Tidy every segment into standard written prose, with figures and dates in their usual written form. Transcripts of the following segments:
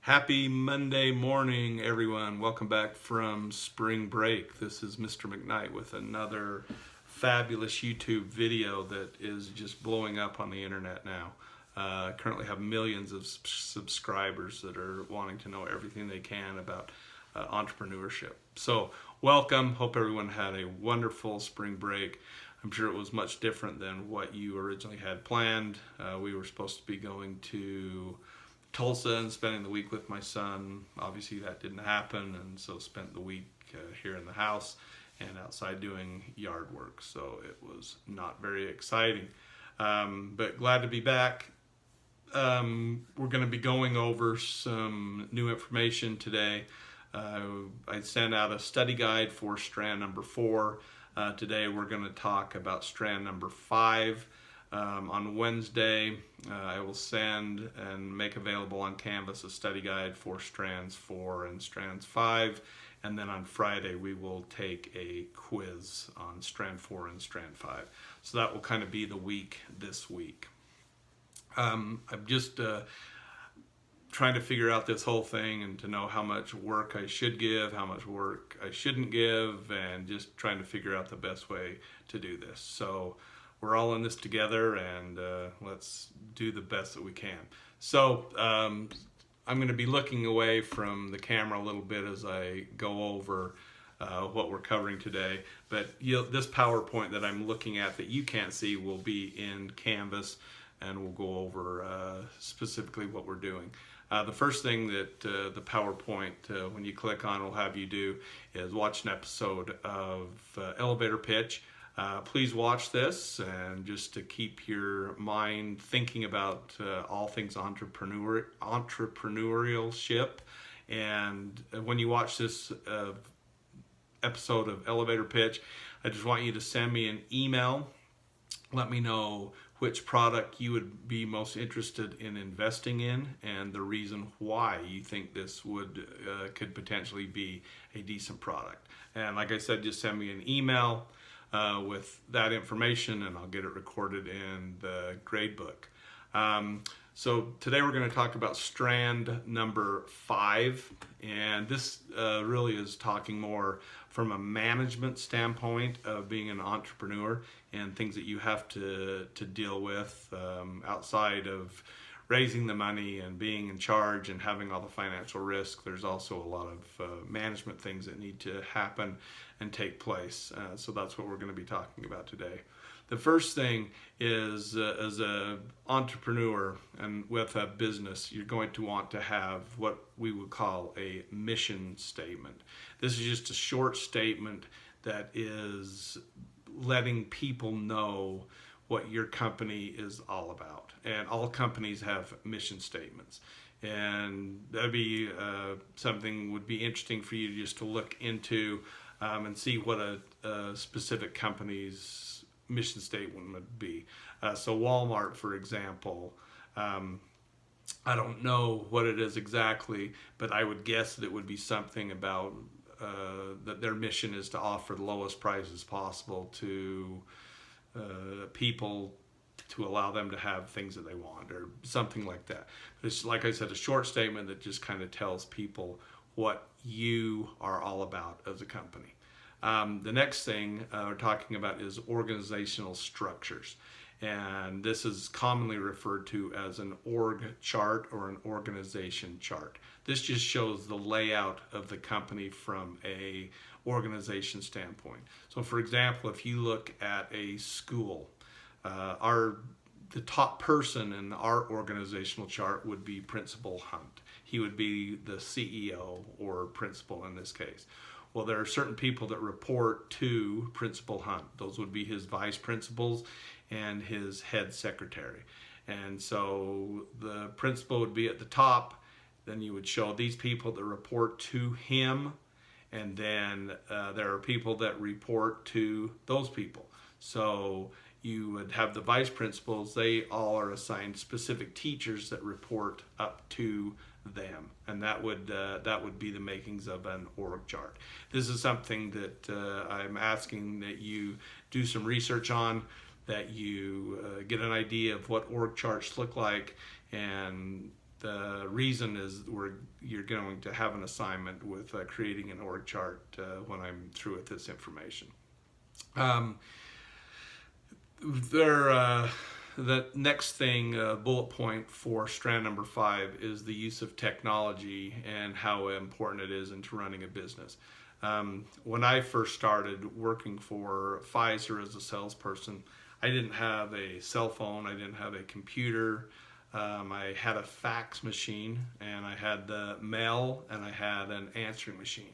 Happy Monday morning, everyone. Welcome back from spring break. This is Mr. McKnight with another fabulous YouTube video that is just blowing up on the internet now. I currently have millions of subscribers that are wanting to know everything they can about entrepreneurship. So welcome. Hope everyone had a wonderful spring break. I'm sure it was much different than what you originally had planned. We were supposed to be going to Tulsa and spending the week with my son. Obviously that didn't happen, and so spent the week here in the house and outside doing yard work, so it was not very exciting, but glad to be back. We're going to be going over some new information today. I sent out a study guide for strand number 4. Today we're going to talk about strand number 5. On Wednesday, I will send and make available on Canvas a study guide for strands 4 and strands 5. And then on Friday, we will take a quiz on strand 4 and strand 5. So that will kind of be the week this week. I'm just trying to figure out this whole thing and to know how much work I should give, how much work I shouldn't give, and just trying to figure out the best way to do this. So we're all in this together, and let's do the best that we can. So I'm going to be looking away from the camera a little bit as I go over what we're covering today. But this PowerPoint that I'm looking at that you can't see will be in Canvas, and we'll go over specifically what we're doing. The first thing that the PowerPoint, when you click on, will have you do is watch an episode of Elevator Pitch. Please watch this, and just to keep your mind thinking about all things entrepreneurship. And when you watch this episode of Elevator Pitch, I just want you to send me an email. Let me know which product you would be most interested in investing in and the reason why you think this could potentially be a decent product. And like I said, just send me an email with that information, and I'll get it recorded in the grade book. So today we're going to talk about strand number 5, and this really is talking more from a management standpoint of being an entrepreneur and things that you have to deal with outside of raising the money and being in charge and having all the financial risk. There's also a lot of management things that need to happen and take place. So that's what we're going to be talking about today. The first thing is, as an entrepreneur and with a business, you're going to want to have what we would call a mission statement. This is just a short statement that is letting people know what your company is all about. And all companies have mission statements. And that'd be something would be interesting for you just to look into and see what a specific company's mission statement would be. So Walmart, for example, I don't know what it is exactly, but I would guess that it would be something about that their mission is to offer the lowest prices possible to people, to allow them to have things that they want or something like that. It's, like I said, a short statement that just kind of tells people what you are all about as a company. The next thing we're talking about is organizational structures. And this is commonly referred to as an org chart or an organization chart. This just shows the layout of the company from a organization standpoint. So for example, if you look at a school, the top person in our organizational chart would be Principal Hunt. He would be the CEO or principal in this case. Well, there are certain people that report to Principal Hunt. Those would be his vice principals and his head secretary. And so the principal would be at the top. Then you would show these people that report to him. And then there are people that report to those people. So you would have the vice principals. They all are assigned specific teachers that report up to them, and that would be the makings of an org chart. This is something that I'm asking that you do some research on, that you get an idea of what org charts look like, and the reason is you're going to have an assignment with creating an org chart when I'm through with this information. The next thing, bullet point for strand number 5, is the use of technology and how important it is into running a business. When I first started working for Pfizer as a salesperson, I didn't have a cell phone, I didn't have a computer, I had a fax machine, and I had the mail, and I had an answering machine.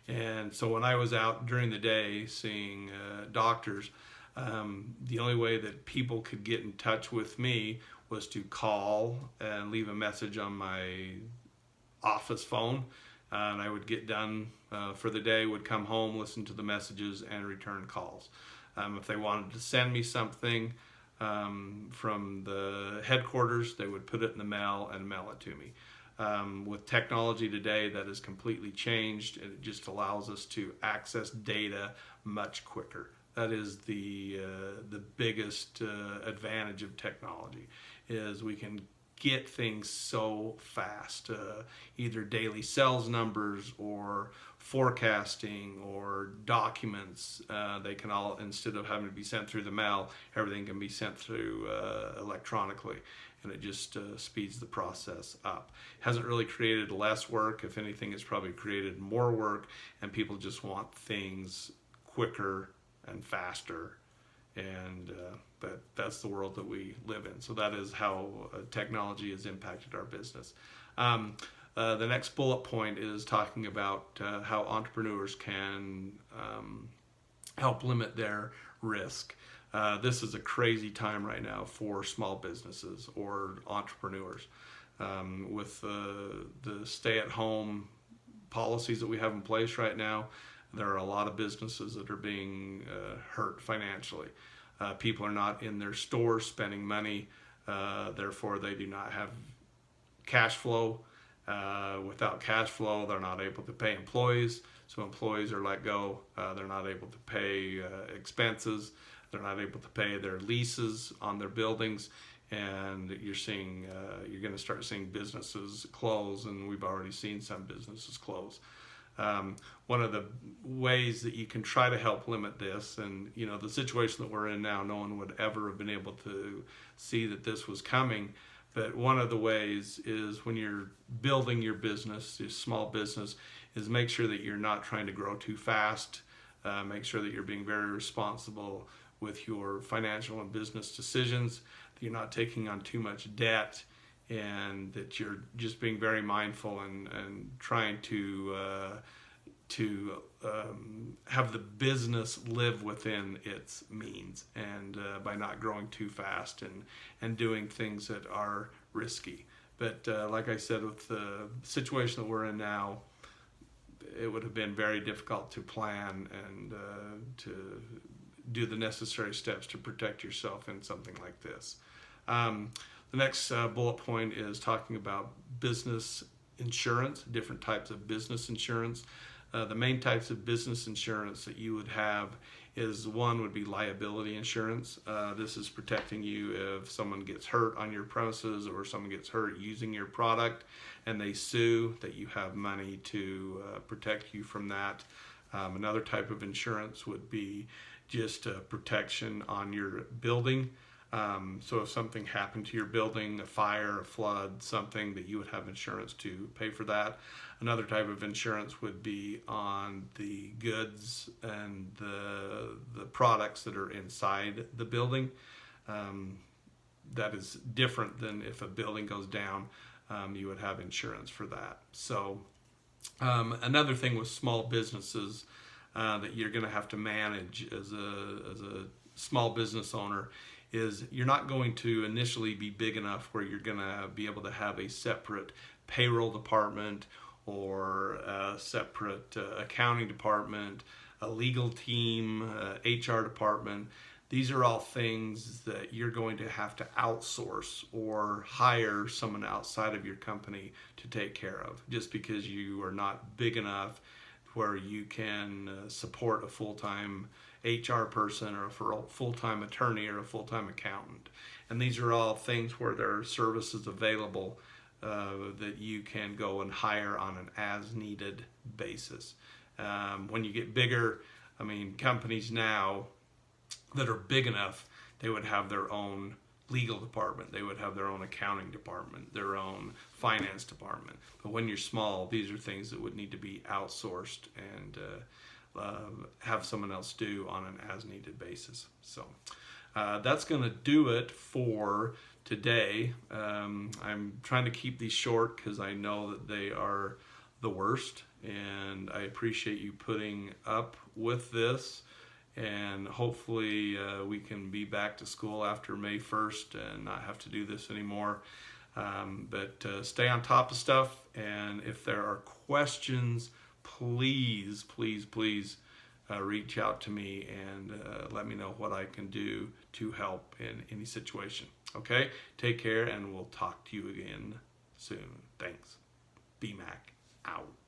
And so when I was out during the day seeing doctors, the only way that people could get in touch with me was to call and leave a message on my office phone, and I would get done for the day, would come home, listen to the messages, and return calls. If they wanted to send me something from the headquarters, they would put it in the mail and mail it to me. With technology today, that has completely changed, and it just allows us to access data much quicker. That is the biggest advantage of technology, is we can get things so fast, either daily sales numbers or forecasting or documents. They can all, instead of having to be sent through the mail, everything can be sent through electronically, and it just speeds the process up. Hasn't really created less work. If anything, it's probably created more work, and people just want things quicker and faster, and but that's the world that we live in. So that is how technology has impacted our business. The next bullet point is talking about how entrepreneurs can help limit their risk. This is a crazy time right now for small businesses or entrepreneurs. With the stay-at-home policies that we have in place right now, there are a lot of businesses that are being hurt financially. People are not in their stores spending money, therefore they do not have cash flow. Without cash flow, they're not able to pay employees, so employees are let go. They're not able to pay expenses. They're not able to pay their leases on their buildings, and you're going to start seeing businesses close, and we've already seen some businesses close. One of the ways that you can try to help limit this, and the situation that we're in now, no one would ever have been able to see that this was coming, but one of the ways is when you're building your business, your small business, is make sure that you're not trying to grow too fast. Make sure that you're being very responsible with your financial and business decisions, that you're not taking on too much debt, and that you're just being very mindful and trying to have the business live within its means, and by not growing too fast and doing things that are risky. But like I said, with the situation that we're in now, it would have been very difficult to plan and to do the necessary steps to protect yourself in something like this. The next bullet point is talking about business insurance, different types of business insurance. The main types of business insurance that you would have is, one would be liability insurance. This is protecting you if someone gets hurt on your premises or someone gets hurt using your product and they sue, that you have money to protect you from that. Another type of insurance would be just protection on your building. So if something happened to your building, a fire, a flood, something, that you would have insurance to pay for that. Another type of insurance would be on the goods and the products that are inside the building. That is different than if a building goes down, you would have insurance for that. So another thing with small businesses that you're going to have to manage as a small business owner is you're not going to initially be big enough where you're going to be able to have a separate payroll department or a separate accounting department, a legal team, HR department. These are all things that you're going to have to outsource or hire someone outside of your company to take care of, just because you are not big enough where you can support a full-time HR person or a full-time attorney or a full-time accountant. And these are all things where there are services available that you can go and hire on an as-needed basis. When you get bigger, I mean, companies now that are big enough, they would have their own legal department, they would have their own accounting department, their own finance department. But when you're small, these are things that would need to be outsourced and have someone else do on an as-needed basis. So that's going to do it for today. I'm trying to keep these short because I know that they are the worst, and I appreciate you putting up with this. And hopefully we can be back to school after May 1st and not have to do this anymore. But stay on top of stuff, and if there are questions, please reach out to me and let me know what I can do to help in any situation. Okay, take care, and we'll talk to you again soon. Thanks. BMAC out.